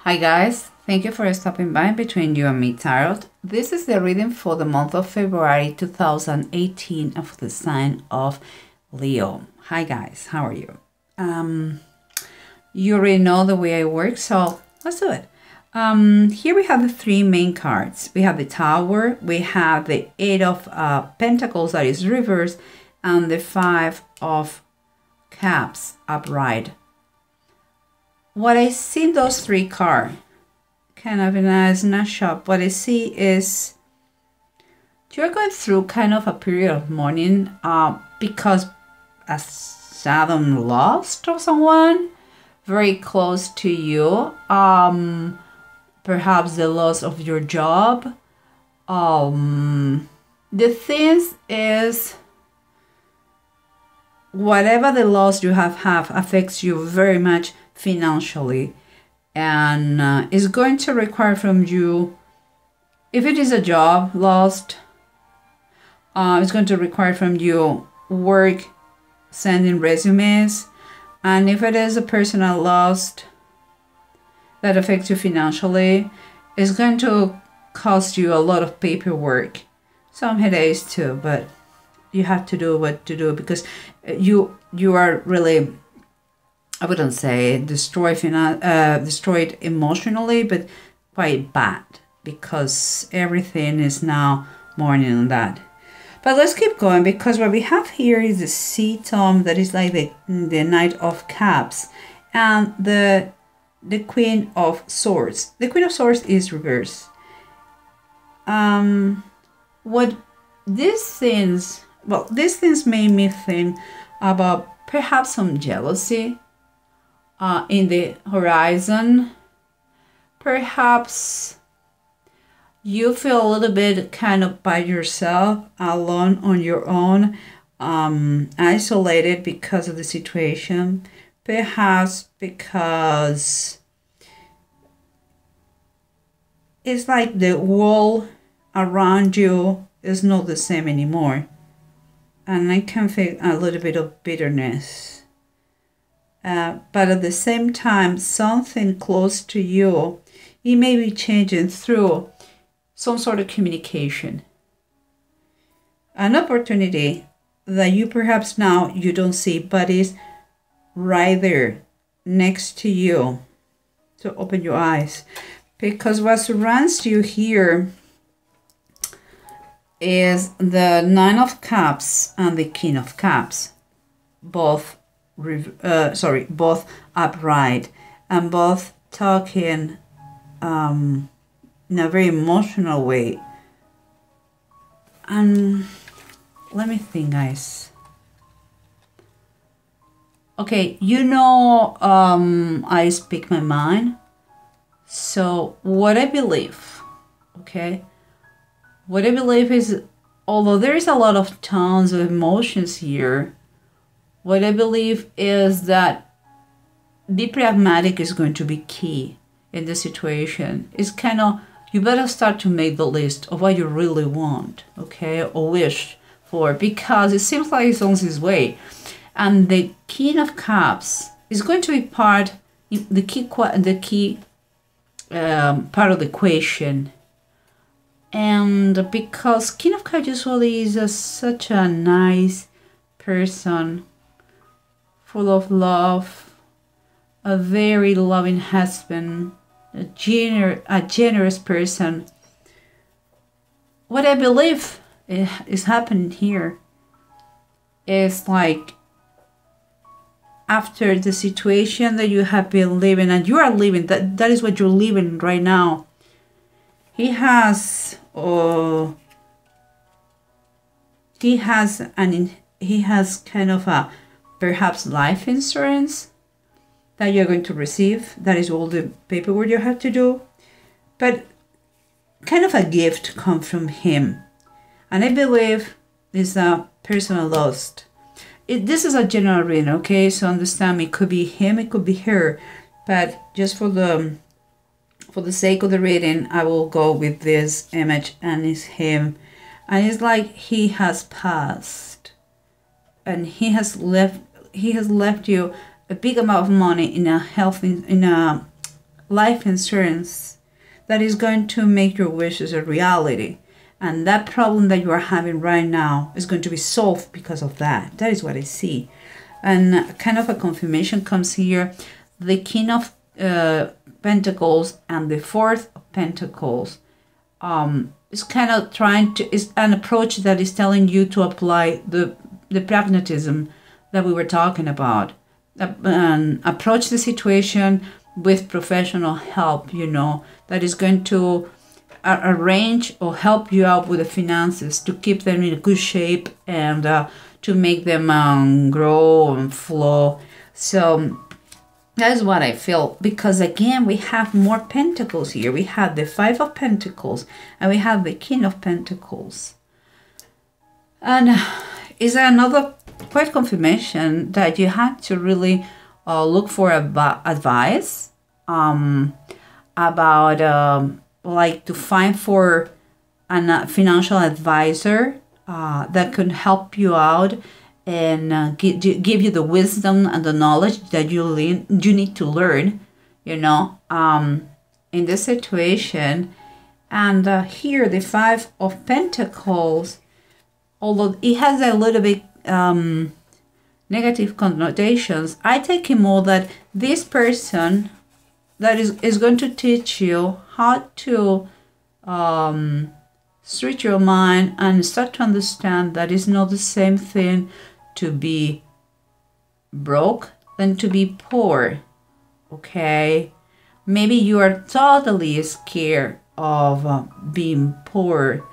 Hi guys, thank you for stopping by Between You and Me Tarot. This is the reading for the month of February 2018 of the sign of Leo. Hi guys, how are you? You already know the way I work, so let's do it. Here we have the three main cards. We have the Tower, we have the Eight of Pentacles, that is reversed, and the Five of Cups upright. What I see in those three cards, kind of in a snapshot, what I see is you're going through kind of a period of mourning because a sudden loss of someone very close to you, perhaps the loss of your job. The thing is, whatever the loss you have affects you very much financially, and is going to require from you, if it is a job lost, it's going to require from you work, sending resumes, and if it is a personal loss that affects you financially, it's going to cost you a lot of paperwork, some headaches too, but you have to do what to do because you are really, I wouldn't say destroyed emotionally, but quite bad because everything is now mourning on that. But let's keep going, because what we have here is the Sea Tome, that is like the Knight of Cups, and the Queen of Swords. The Queen of Swords is reversed. What these things made me think about perhaps some jealousy in the horizon. Perhaps you feel a little bit kind of by yourself, alone on your own, isolated because of the situation. Perhaps because it's like the world around you is not the same anymore. And I can feel a little bit of bitterness. But at the same time, something close to you, it may be changing through some sort of communication. An opportunity that you perhaps now you don't see, but is right there next to you. So open your eyes, because what surrounds you here is the Nine of Cups and the King of Cups, both upright, and both talking in a very emotional way. And let me think, guys. Okay, I speak my mind. So what I believe, okay, what I believe is, although there is a lot of tones of emotions here, what I believe is that be pragmatic is going to be key in the situation. It's kind of, you better start to make the list of what you really want, okay, or wish for, because it seems like it's on its way. And the King of Cups is going to be part of the equation. And because King of Cups usually is such a nice person, full of love, a very loving husband, a generous person. What I believe is happening here is like, after the situation that you have been living, and you are living, that is what you're living right now. He has kind of a perhaps life insurance that you're going to receive. That is all the paperwork you have to do. But kind of a gift comes from him. And I believe it's a personal loss. This is a general reading, okay? So understand me, it could be him, it could be her. But just for the sake of the reading, I will go with this image, and it's him. And it's like he has passed. And he has left you a big amount of money in a life insurance that is going to make your wishes a reality. And that problem that you are having right now is going to be solved because of that. That is what I see. And kind of a confirmation comes here. The King of Pentacles and the Fourth of Pentacles is kind of is an approach that is telling you to apply the pragmatism that we were talking about. And approach the situation with professional help, that is going to arrange or help you out with the finances to keep them in good shape and to make them grow and flow. So that's what I feel, because again, we have more pentacles here. We have the Five of Pentacles and we have the King of Pentacles. And is another quite confirmation that you had to really look for advice about like to find for a financial advisor that can help you out and give you the wisdom and the knowledge that you need to learn, in this situation. And here, the Five of Pentacles, although it has a little bit negative connotations, I take it more that this person that is going to teach you how to switch your mind and start to understand that it's not the same thing to be broke than to be poor. Okay, maybe you are totally scared of being poor,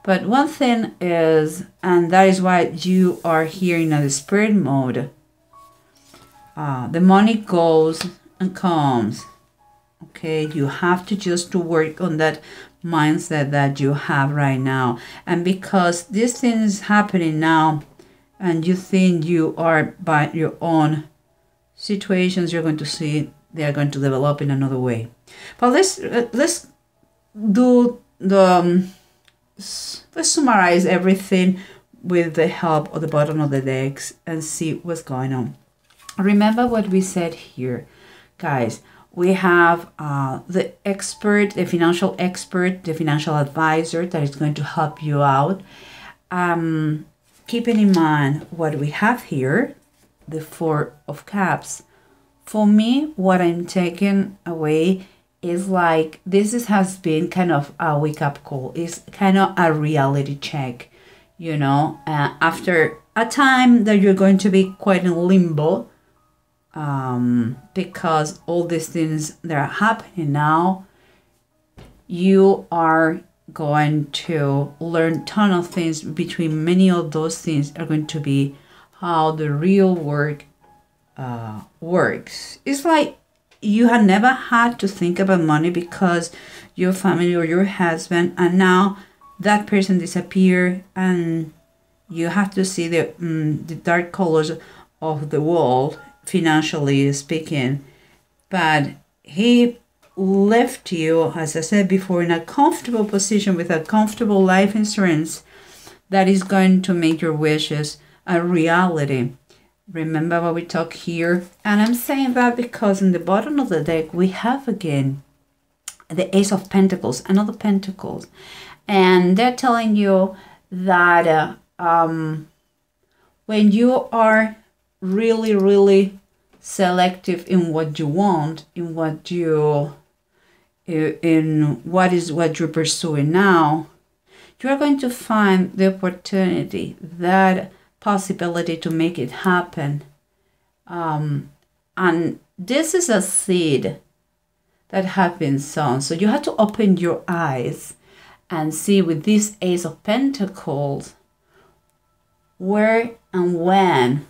but one thing is, and that is why you are here in a spirit mode, the money goes and comes. Okay, you have to just to work on that mindset that you have right now. And because this thing is happening now and you think you are by your own situations, you're going to see they are going to develop in another way. But let's do the let's summarize everything with the help of the bottom of the decks and see what's going on. Remember what we said here, guys. We have the expert, the financial expert, the financial advisor that is going to help you out. Keeping in mind what we have here, the Four of Cups. For me, what I'm taking away is like has been kind of a wake-up call. It's kind of a reality check, after a time that you're going to be quite in limbo, because all these things that are happening now, you are going to learn a ton of things. Between many of those things are going to be how the real work works. It's like you had never had to think about money because your family or your husband, and now that person disappeared and you have to see the dark colors of the world, financially speaking. But he left you, as I said before, in a comfortable position with a comfortable life insurance that is going to make your wishes a reality. Remember what we talk here? And I'm saying that because in the bottom of the deck, we have again the Ace of Pentacles, another Pentacles. And they're telling you that when you are really, really selective in what you want, in what you're pursuing now, you're going to find the opportunity, that possibility to make it happen. And this is a seed that has been sown. So you have to open your eyes and see with this Ace of Pentacles where and when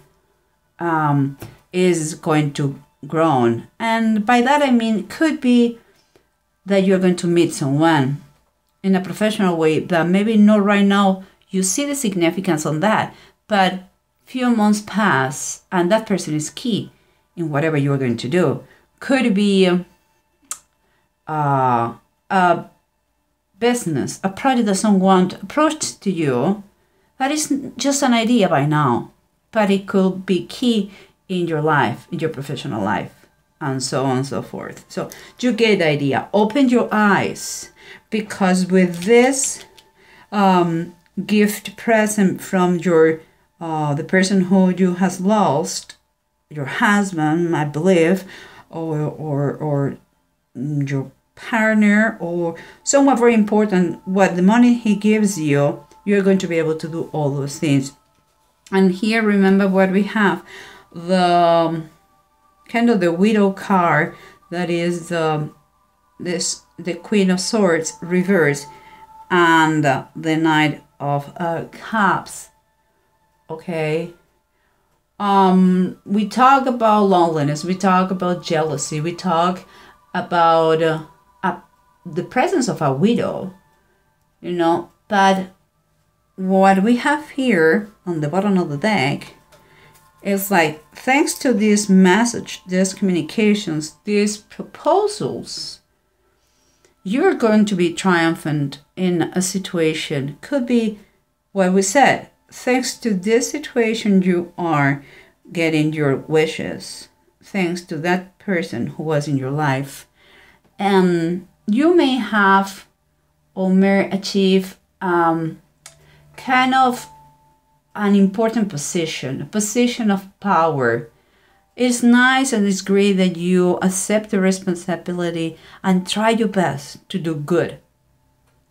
is going to grow. And by that I mean it could be that you're going to meet someone in a professional way that maybe not right now you see the significance on that, but few months pass and that person is key in whatever you're going to do. Could be a business, a project that someone approached to you that is just an idea by now, but it could be key in your life, in your professional life. and so on and so forth. So you get the idea. Open your eyes, because with this gift present from your the person who you has lost, your husband, I believe, or your partner, or someone very important, what the money he gives you, you're going to be able to do all those things. And here, remember what we have, the kind of the widow card, that is the Queen of Swords reverse, and the Knight of Cups. Okay. We talk about loneliness, we talk about jealousy, we talk about the presence of a widow, you know, but what we have here on the bottom of the deck is like, thanks to this message, these communications, these proposals, you're going to be triumphant in a situation. Could be what we said. Thanks to this situation, you are getting your wishes. Thanks to that person who was in your life. And you may have or may achieve kind of an important position, a position of power. It's nice and it's great that you accept the responsibility and try your best to do good.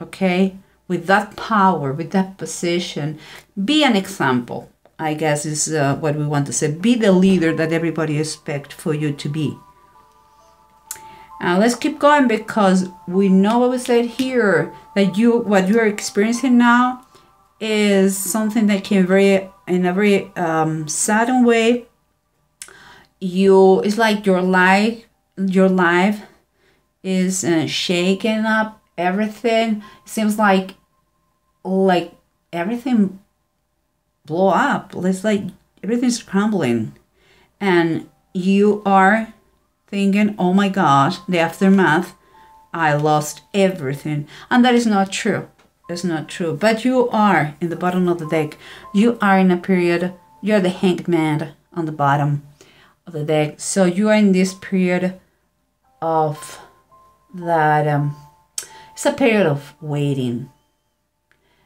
Okay? With that power, with that position, be an example, I guess is what we want to say. Be the leader that everybody expects for you to be. Let's keep going, because we know what we said here, that what you're experiencing now is something that came in a very sudden way. It's like your life is shaking up everything. It seems like everything blow up. It's like everything's crumbling, and you are thinking, oh my gosh, the aftermath, I lost everything. And that is not true. It's not true. But you are in the bottom of the deck. You are in a period, you're the Hanged Man on the bottom of the deck. So you are in this period of that, it's a period of waiting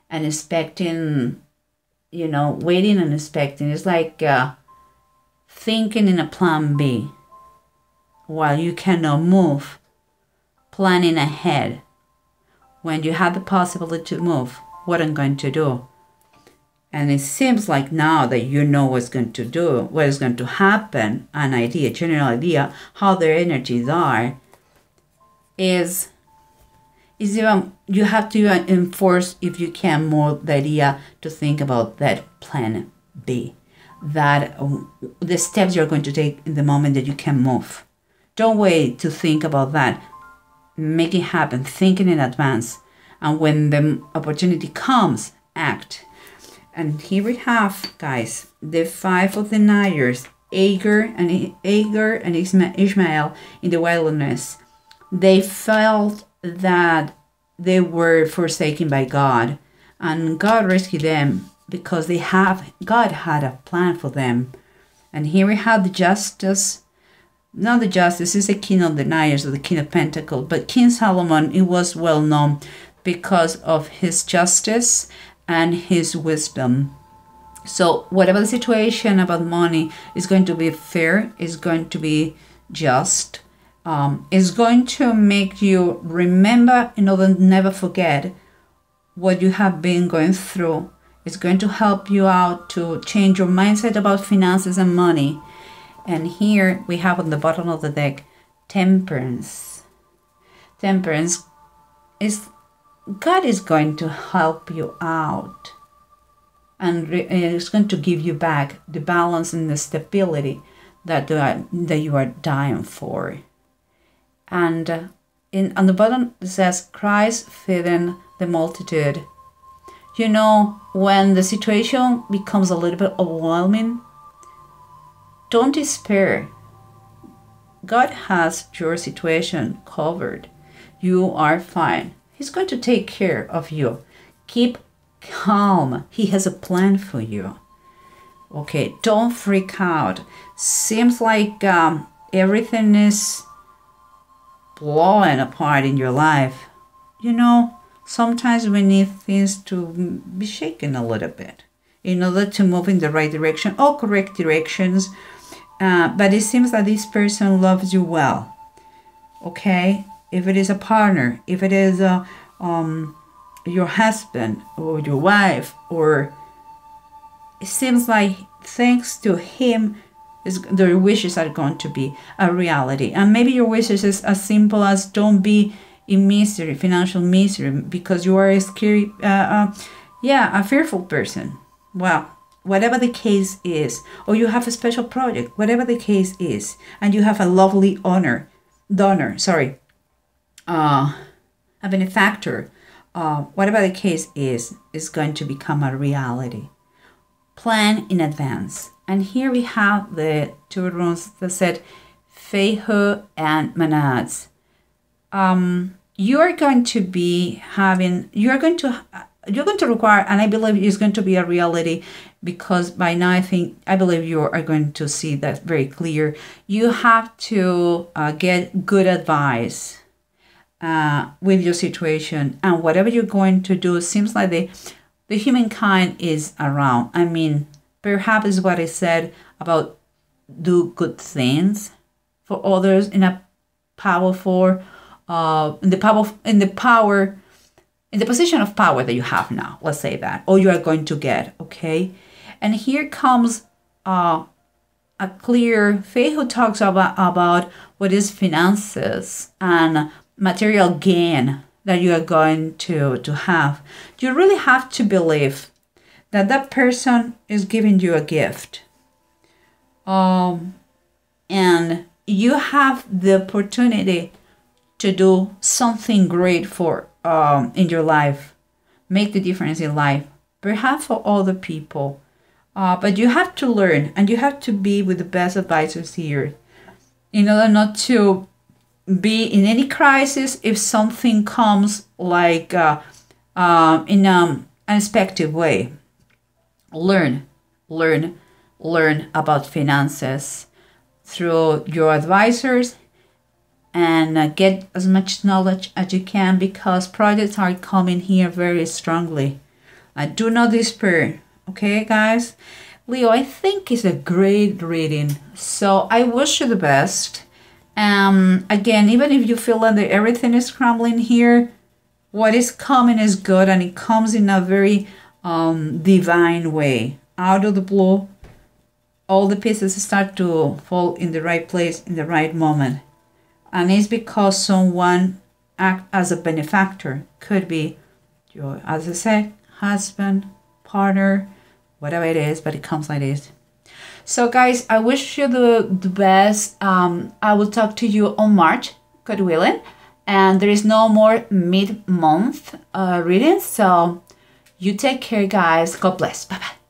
and expecting, you know, waiting and expecting. It's like thinking in a plan B while you cannot move, planning ahead. When you have the possibility to move, what I'm going to do. And it seems like now that you know what's going to do, what is going to happen, an idea, general idea, how their energies are, is even, you have to enforce, if you can, more the idea to think about that plan B, that the steps you're going to take in the moment that you can move. Don't wait to think about that. Make it happen, thinking in advance. And when the opportunity comes, act. And here we have, guys, the 5 of the Knights, Agar and Ishmael in the wilderness. They felt that they were forsaken by God, and God rescued them because God had a plan for them. And here we have the Justice. Not the Justice, is the King of the Knights, or the King of Pentacles, but King Solomon, it was well known because of his justice and his wisdom. So whatever the situation about money is going to be fair, is going to be just, is going to make you remember, in order to never forget what you have been going through. It's going to help you out to change your mindset about finances and money. And here we have on the bottom of the deck, Temperance. Temperance is, God is going to help you out. And it's going to give you back the balance and the stability that you are dying for. And on the bottom it says, Christ feeding the multitude. You know, when the situation becomes a little bit overwhelming, don't despair. God has your situation covered. You are fine. He's going to take care of you. Keep calm. He has a plan for you. Okay, don't freak out. Seems like everything is blowing apart in your life. You know, sometimes we need things to be shaken a little bit in order to move in the right direction or correct directions. But it seems that this person loves you well. Okay? If it is a partner, if it is your husband or your wife, or it seems like thanks to him, their wishes are going to be a reality. And maybe your wishes is as simple as don't be in misery, financial misery, because you are a scary, a fearful person. Well, whatever the case is, or you have a special project, whatever the case is, and you have a lovely donor, a benefactor, whatever the case is going to become a reality. Plan in advance. And here we have the two runes that said Feihu and Manats. You're going to require, and I believe it's going to be a reality, because by now I believe you are going to see that very clear. You have to get good advice with your situation, and whatever you're going to do, seems like the humankind is around. I mean, perhaps is what I said about do good things for others in a powerful, in the position of power that you have now, let's say that, or you are going to get, okay? And here comes a clear faith who talks about what is finances and material gain that you are going to have. You really have to believe that that person is giving you a gift. And you have the opportunity to do something great for in your life, make the difference in life, perhaps for other people. But you have to learn, and you have to be with the best advisors here in order not to be in any crisis if something comes like in an unexpected way. Learn about finances through your advisors, and get as much knowledge as you can, because projects are coming here very strongly. Do not despair, okay, guys? Leo, I think it's a great reading, so I wish you the best. Again, even if you feel that everything is crumbling here, what is coming is good, and it comes in a very divine way. Out of the blue, all the pieces start to fall in the right place in the right moment. And it's because someone act as a benefactor. Could be your, as I said, husband, partner, whatever it is, but it comes like this. So guys, I wish you the best. I will talk to you on March, God willing. And there is no more mid-month readings. So you take care, guys. God bless. Bye-bye.